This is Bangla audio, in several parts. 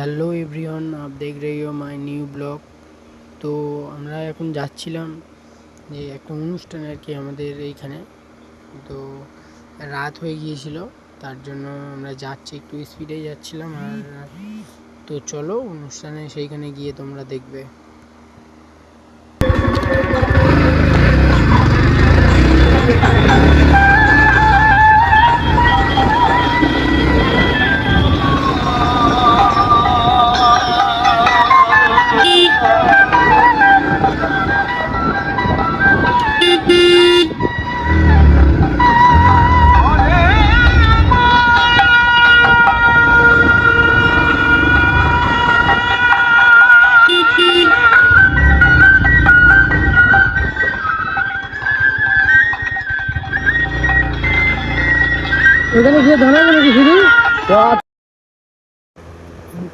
हेलो एवरीवन, आप देख रहे हो माय নিউ ব্লগ। তো আমরা এখন যাচ্ছিলাম যে একটা অনুষ্ঠান আর কি আমাদের এইখানে। তো রাত হয়ে গিয়েছিল, তার জন্য আমরা যাচ্ছি, একটু স্পিডেই যাচ্ছিলাম। আর তো চলো অনুষ্ঠানে সেইখানে গিয়ে তোমরা দেখবে।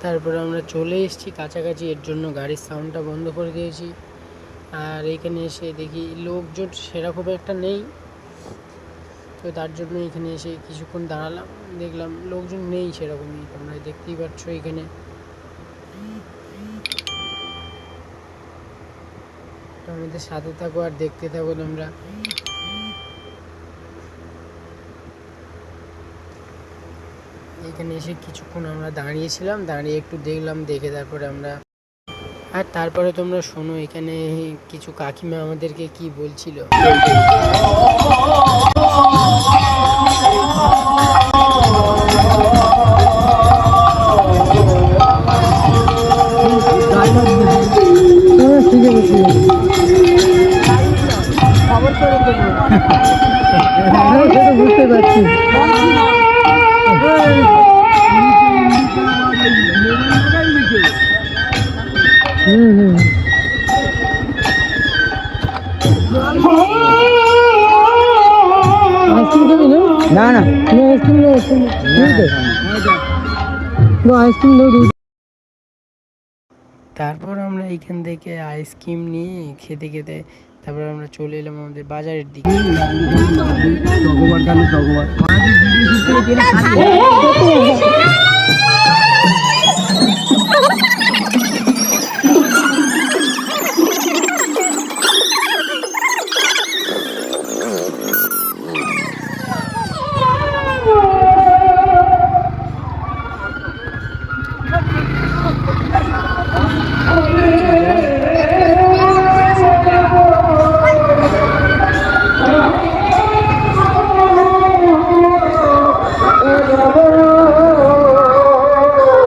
তারপরে আমরা চলে এসেছি কাছাকাছি, এর জন্য গাড়ির সাউন্ডটা বন্ধ করে দিয়েছি। আর এইখানে এসে দেখি লোকজন সেরকম একটা নেই, তো তার জন্য এখানে এসে কিছুক্ষণ দাঁড়ালাম, দেখলাম লোকজন নেই সেরকমই। তোমরা দেখতেই পাচ্ছ এখানে। আমাদের সাথে থাকো আর দেখতে থাকো তোমরা। এখানে এসে কিছুক্ষণ আমরা দাঁড়িয়েছিলাম, দাঁড়িয়ে একটু দেখলাম, দেখে তারপরে তোমরা শোনো এখানে কিছু কাকিমা আমাদেরকে কি বলছিল। বুঝতে পারছি। না না তারপর আমরা এইখান থেকে আইসক্রিম নিয়ে খেতে খেতে তারপর আমরা চলে এলাম আমাদের বাজারের দিকে।